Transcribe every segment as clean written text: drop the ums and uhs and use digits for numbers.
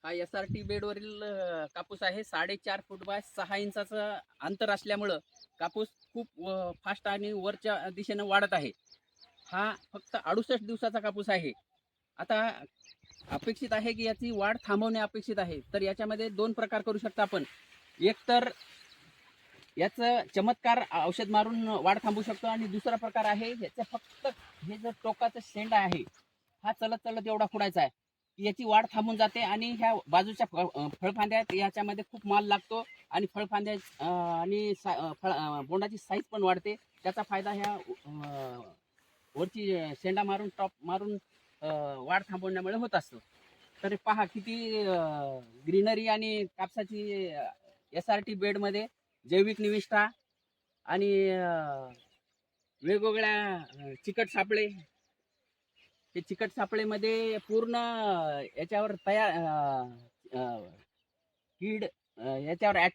हा SRT बेडवरील कापूस आहे. 4.5 फूट बाय 6 इंचाचं अंतर असल्यामुळं कापूस खूप फास्ट आणि वरच्या दिशेनं वाढत आहे. हा फक्त 68 दिवसाचा कापूस आहे. आता अपेक्षित आहे की याची वाढ थांबवणे अपेक्षित आहे. तर याच्यामध्ये 2 प्रकार करू शकता आपण. एक तर याचं चमत्कार औषध मारून वाढ थांबवू शकतो आणि दुसरा प्रकार आहे याचं फक्त हे जे टोकाचं शेंडा आहे, हा चलत एवढा खुडायचा आहे की याची वाढ थांबून जाते आणि ह्या बाजूच्या फळफांद्या आहेत याच्यामध्ये खूप माल लागतो आणि फळफांद्या आणि बोंडाची साईज पण वाढते. त्याचा फायदा ह्या वरची शेंडा मारून टॉप मारून वाढ थांबवण्यामुळे होत असतो. तर पहा किती ग्रीनरी आणि कापसाची SRT बेडमध्ये जैविक निविष्ठा आणि वेगवेगळ्या चिकट सापळे, ते चिकट सापळेमध्ये पूर्ण याच्यावर तयार कीड याच्यावर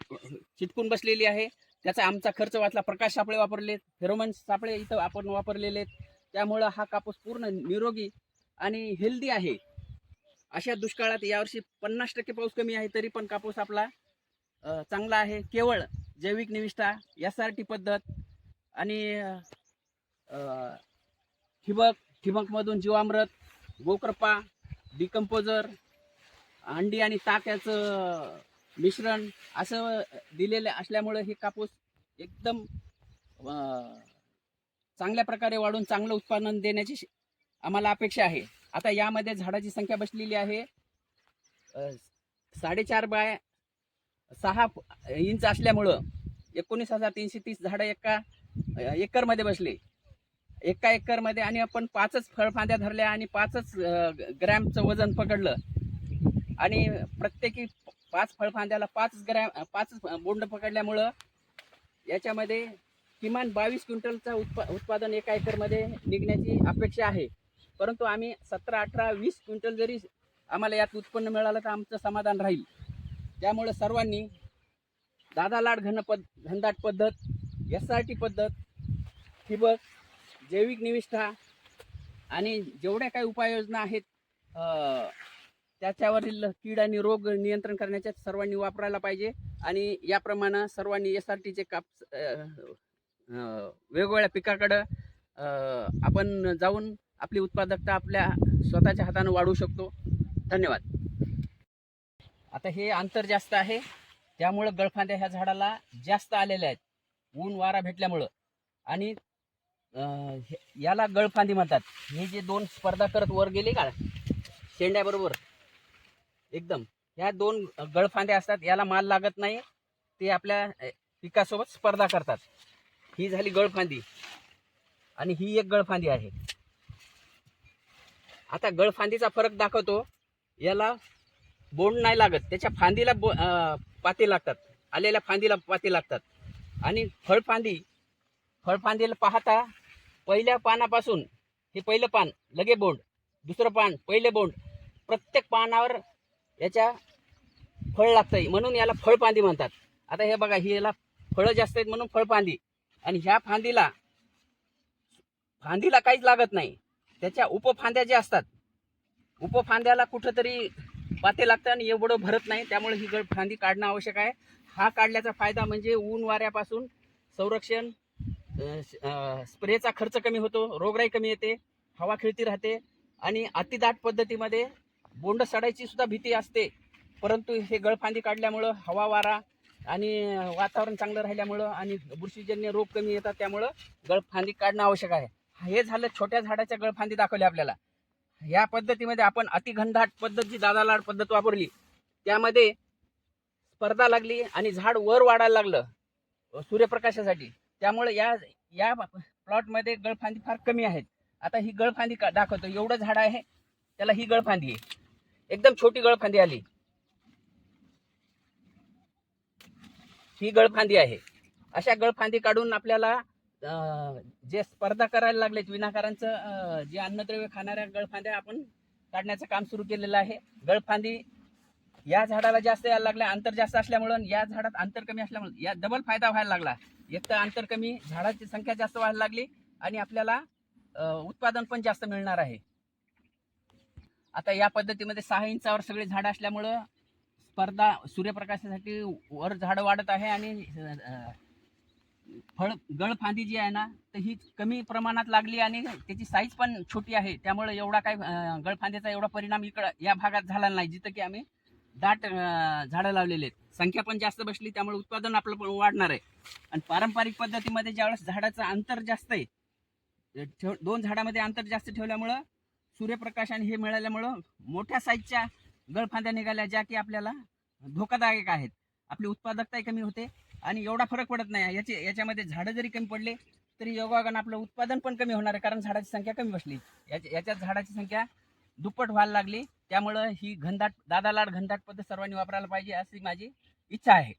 चिटकून बसलेली आहे. त्याचा आमचा खर्च वाचला. प्रकाश सापळे वापरलेत, फेरोमन सापळे इथं आपण वापरलेले आहेत. त्यामुळं हा कापूस पूर्ण निरोगी आणि हेल्दी आहे. अशा दुष्काळात यावर्षी 50% पाऊस कमी आहे, तरी पण कापूस आपला चांगला आहे. केवळ जैविक निविष्ठा, SRT पद्धत आणि ठिबकमधून जीवामृत, गोकृपा, डिकम्पोजर, अंडी आणि ताक याचं मिश्रण असं दिलेलं असल्यामुळे हे कापूस एकदम चांगल्या प्रकारे वाढून चांगलं उत्पादन देण्याची आम्हाला अपेक्षा आहे. आता यामध्ये झाडाची संख्या बसलेली आहे 4.5 बाय 6 इंच असल्यामुळं 19,330 झाडं एका एकरमध्ये बसले. एका एकरमध्ये आणि आपण 5च फळफांद्या धरल्या आणि 5च ग्रॅमचं वजन पकडलं आणि प्रत्येकी 5 फळफांद्याला 5 बोंड पकडल्यामुळं याच्यामध्ये किमान 22 क्विंटलचं उत्पादन एका एकरमध्ये निघण्याची अपेक्षा आहे. परंतु आम्ही 17, 18, 20 क्विंटल जरी आम्हाला यात उत्पन्न मिळालं तर आमचं समाधान राहील. त्यामुळे सर्वांनी दादा लाड घनदाट पद्धत, SRT पद्धत, ठिबक, जैविक निविष्ठा आणि जेवढ्या काही उपाययोजना आहेत त्याच्यावरील कीड आणि रोग नियंत्रण करण्याच्या सर्वांनी वापरायला पाहिजे. आणि याप्रमाणे सर्वांनी SRTचे वेगवेगळ्या पिकाकडं आपण जाऊन आपली उत्पादकता आपल्या स्वतःच्या हाताने वाढवू शकतो. धन्यवाद. आता हे अंतर जास्त आहे, त्यामुळं गळफांद्या ह्या झाडाला जास्त आलेल्या आहेत ऊन वारा भेटल्यामुळं. आणि याला गळफांदी म्हणतात. हे जे 2 स्पर्धा करत वर गेले का शेंड्याबरोबर एकदम, ह्या 2 गळफांद्या असतात. याला माल लागत नाही, ते आपल्या पिकासोबत स्पर्धा करतात. ही झाली गळफांदी आणि ही एक गळफांदी आहे. आता गळफांदीचा फरक दाखवतो. याला बोंड नाही लागत, त्याच्या फांदीला पाते लागतात, आलेल्या फांदीला पाते लागतात. आणि फळफांदीला पाहता पहिल्या पानापासून हे पहिलं पान लगे बोंड, दुसरं पान पहिले बोंड, प्रत्येक पानावर याच्या फळ लागतंय म्हणून याला फळफांदी म्हणतात. आता हे बघा, ही याला फळं जास्त आहेत म्हणून फळफांदी. आणि ह्या फांदीला काहीच लागत नाही. त्याच्या उपफांद्या ज्या असतात, उपफांद्याला कुठंतरी पाते लागतं आणि एवढं भरत नाही. त्यामुळे ही फांदी काढणं आवश्यक आहे. हा काढल्याचा फायदा म्हणजे ऊन वाऱ्यापासून संरक्षण, स्प्रेचा खर्च कमी होतो, रोगराई कमी येते, हवा खेळती राहते. आणि अतिदाट पद्धतीमध्ये बोंड सडायची सुद्धा भीती असते. परंतु हे गळफांदी काढल्यामुळं हवा वारा आणि वातावरण चांगलं राहिल्यामुळं आणि बुरशीजन्य रोग कमी येतात. त्यामुळं गळफांदी काढणं आवश्यक आहे. हे झालं छोट्या झाडाच्या गळफांदी दाखवल्या आपल्याला. या पद्धतीमध्ये आपण अतिघनदाट पद्धत जी दादा लाड पद्धत वापरली, त्यामध्ये स्पर्धा लागली आणि झाड वर वाढायला लागलं सूर्यप्रकाशासाठी. त्यामुळे या प्लॉटमध्ये गळफांदी फार कमी आहेत. आता ही गळफांदी दाखवतो. एवढं झाड आहे, त्याला ही गळफांदी आहे. एकदम छोटी गळफांदी आली, ही गळफांदी आहे. अशा गळफांदी काढून आपल्याला जे स्पर्धा करायला लागलेत विनाकारांचं, जे अन्नद्रव्य खाणाऱ्या गळफांद्या आपण काढण्याचं काम सुरू केलेलं आहे. गळफांदी या झाडाला जास्त यायला लागल्या, अंतर जास्त असल्यामुळं. या झाडात अंतर कमी असल्यामुळे या डबल फायदा व्हायला लागला. एक तर अंतर कमी, झाडाची संख्या जास्त व्हायला लागली आणि आपल्याला उत्पादन पण जास्त मिळणार आहे. आता या पद्धतीमध्ये 6 इंचावर सगळे झाडं असल्यामुळं स्पर्धा सूर्यप्रकाशासाठी वर झाडं वाढत आहे आणि फळ गळफांदी जी आहे ना तर ही कमी प्रमाणात लागली आणि त्याची साईज पण छोटी आहे. त्यामुळे एवढा काय गळफांदीचा एवढा परिणाम इकडं या भागात झाला नाही, जिथं की आम्ही दाट झाडं लावलेले आहेत. संख्या पण जास्त बसली, त्यामुळे उत्पादन आपलं पण वाढणार आहे. आणि पारंपरिक पद्धतीमध्ये ज्यावेळेस झाडाचं अंतर जास्त आहे, दोन झाडामध्ये अंतर जास्त ठेवल्यामुळं सूर्यप्रकाश आणि हे मिळाल्यामुळं मोठ्या साईजच्या गळफांद्या निघाल्या, ज्या की आपल्याला धोकादायक आहेत. आपली उत्पादकताही कमी होते आणि एवढा फरक पडत नाही. याच्यामध्ये झाडं जरी कमी पडले तरी योगायोगानं आपलं उत्पादन पण कमी होणार आहे, कारण झाडाची संख्या कमी बसली. याच्यात झाडाची संख्या दुप्पट व्हायला लागली. त्यामुळं ही घनदाट दादा लाड घनदाट पद्धत सर्वांनी वापरायला पाहिजे, अशी माझी इच्छा आहे.